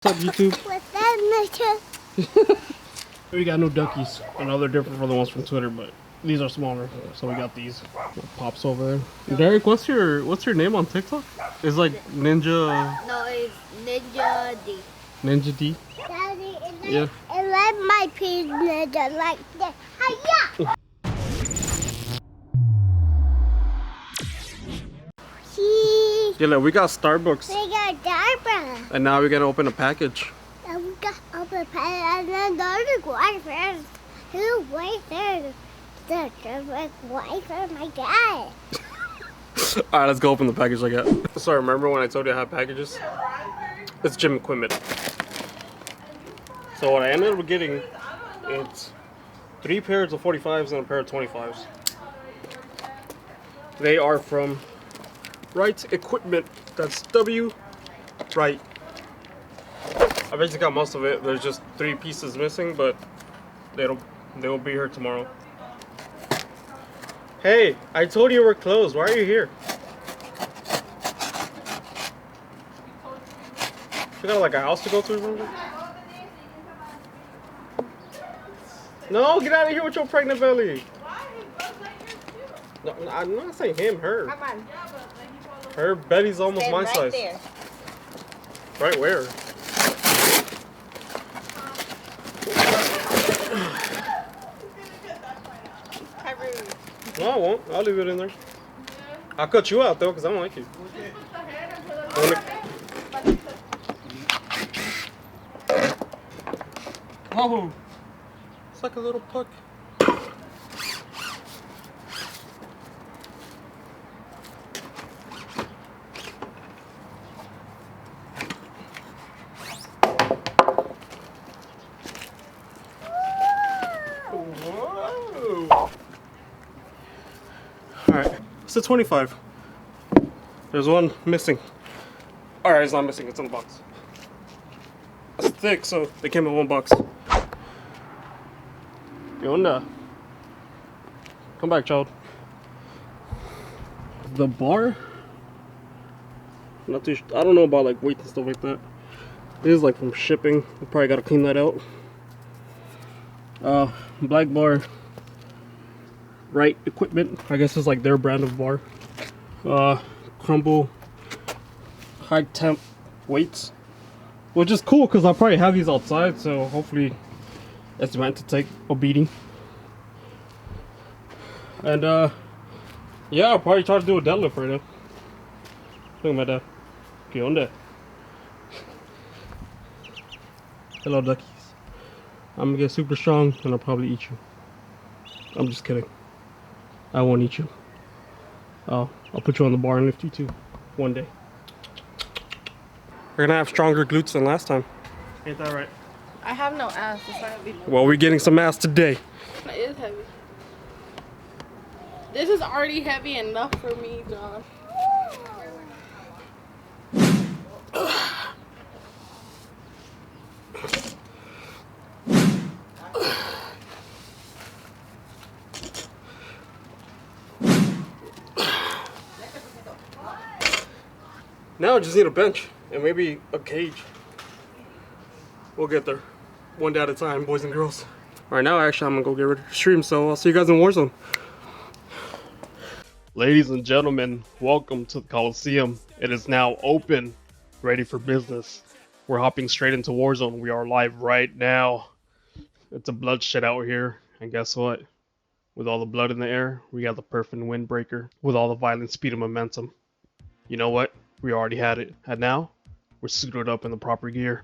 What's up, YouTube? What's that, Mitchell? We got new duckies. I know they're different from the ones from Twitter, but these are smaller. So we got these. Pops over there. Derek, what's your name on TikTok? It's like Ninja. No, it's Ninja D. Ninja D. Daddy, Yeah. It like my pig ninja like that. Hiya! See, Yeah, look, we got Starbucks, we got Barbell. and now we're gonna open a package. And we got open pan and then there's white first. Who white there? The white for my dad. All right, let's go open the package I got. Sorry, remember when I told you I have packages? It's gym equipment. So what I ended up getting, it's 3 pairs of 45s and a pair of 25s. They are from Wright equipment. That's Wright. I basically got most of it. There's just 3 pieces missing, but they will be here tomorrow. Hey, I told you we're closed. Why are you here? You got like a house to go to or something? No, get out of here with your pregnant belly. No, I'm not saying him, her. Come on. Her belly's almost Stand my right size. there. Right where? No, I won't. I'll leave it in there. I'll cut you out though, because I don't like you. Oh, it's like a little puck. Whoa. Alright, it's a 25. There's one missing. Alright, it's not missing, it's in the box. It's thick, so they came in one box. Yonda. Come back, child. The bar? Not too I don't know about like weight and stuff like that. This is like from shipping. We probably gotta clean that out. Black bar. Wright equipment. I guess it's like their brand of bar. Crumble high temp weights, which is cool because I'll probably have these outside, so hopefully it's meant to take a beating. And yeah, I'll probably try to do a deadlift right now. Look at my dad. ¿Qué onda? Hello, duckies. I'm gonna get super strong and I'll probably eat you. I'm just kidding. I won't eat you. I'll put you on the bar and lift you too, one day. We're gonna have stronger glutes than last time. Ain't that right? I have no ass. It's not gonna be. Well, we're getting some ass today. It is heavy. This is already heavy enough for me, John. Now I just need a bench and maybe a cage. We'll get there. One day at a time, boys and girls. Alright, now actually I'm gonna go get ready to stream, so I'll see you guys in Warzone. Ladies and gentlemen, welcome to the Coliseum. It is now open, ready for business. We're hopping straight into Warzone. We are live right now. It's a bloodshed out here, and guess what? With all the blood in the air, we got the perfect windbreaker with all the violent speed and momentum. You know what? We already had it, and now we're suited up in the proper gear.